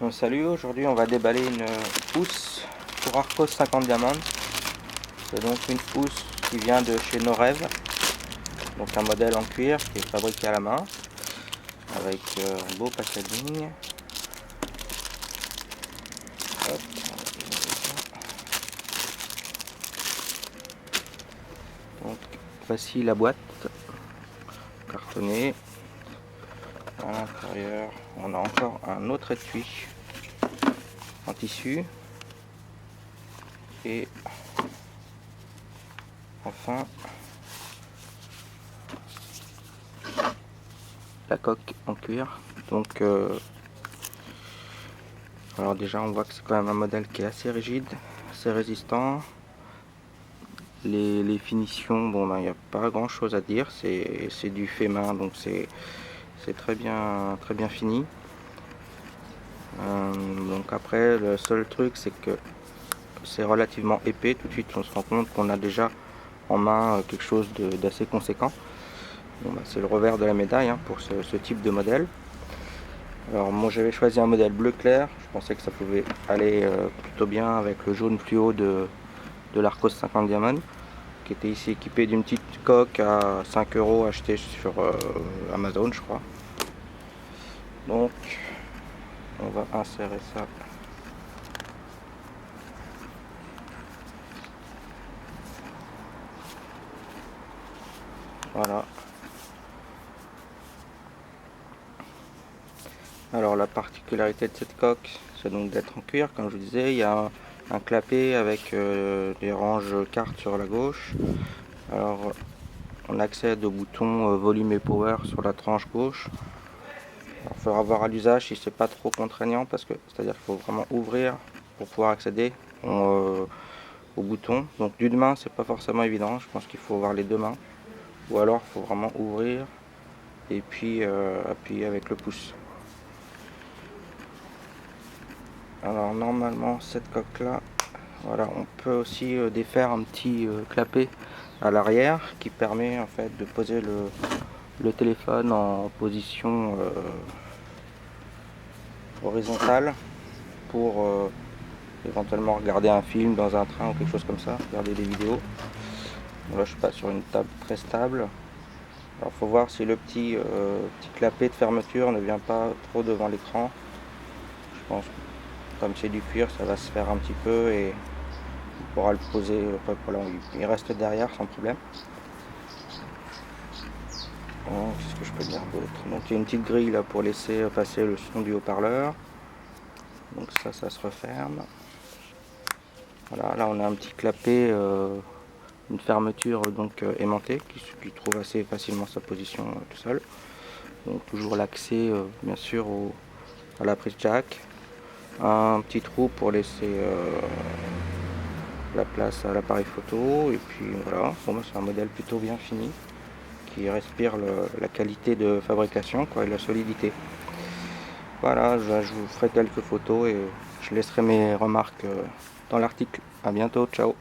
Salut, aujourd'hui on va déballer une housse pour Arcos 50 Diamants. C'est donc une housse qui vient de chez Norev, donc un modèle en cuir qui est fabriqué à la main avec un beau packaging. Hop. Donc voici la boîte cartonnée. À l'intérieur on a encore un autre étui en tissu et enfin la coque en cuir. Donc alors déjà on voit que c'est quand même un modèle qui est assez rigide, assez résistant. Les finitions, bon ben il n'y a pas grand chose à dire, c'est du fait main, donc c'est très bien fini. Donc après le seul truc c'est que c'est relativement épais. Tout de suite on se rend compte qu'on a déjà en main quelque chose d'assez conséquent. Bon, ben, c'est le revers de la médaille pour ce type de modèle. Alors moi j'avais choisi un modèle bleu clair, je pensais que ça pouvait aller plutôt bien avec le jaune fluo de l'Arcos 50 Diamants, qui était ici équipé d'une petite coque à 5 € achetée sur Amazon je crois. Donc on va insérer ça. Voilà. Alors la particularité de cette coque, c'est donc d'être en cuir, comme je vous disais. Il y a un clapet avec des ranges cartes sur la gauche. Alors on accède au bouton volume et power sur la tranche gauche. Il faudra voir à l'usage si c'est pas trop contraignant, parce que c'est-à-dire qu'il faut vraiment ouvrir pour pouvoir accéder au bouton. Donc d'une main c'est pas forcément évident, je pense qu'il faut avoir les deux mains, ou alors il faut vraiment ouvrir et puis appuyer avec le pouce. Alors normalement cette coque là, voilà, on peut aussi défaire un petit clapet à l'arrière qui permet en fait de poser le téléphone en position horizontale pour éventuellement regarder un film dans un train ou quelque chose comme ça, regarder des vidéos. Bon, là je suis pas sur une table très stable. Alors faut voir si le petit clapet de fermeture ne vient pas trop devant l'écran. Je pense que comme c'est du cuir, ça va se faire un petit peu et on pourra le poser, voilà, il reste derrière sans problème. Qu'est-ce que je peux dire d'autre? Donc il y a une petite grille là pour laisser passer le son du haut-parleur. Donc ça se referme. Voilà, là on a un petit clapet, une fermeture donc aimantée qui trouve assez facilement sa position tout seul. Donc toujours l'accès bien sûr à la prise jack. Un petit trou pour laisser la place à l'appareil photo, et puis voilà. Bon, c'est un modèle plutôt bien fini qui respire la qualité de fabrication et la solidité. Voilà, je vous ferai quelques photos et je laisserai mes remarques dans l'article. À bientôt, ciao.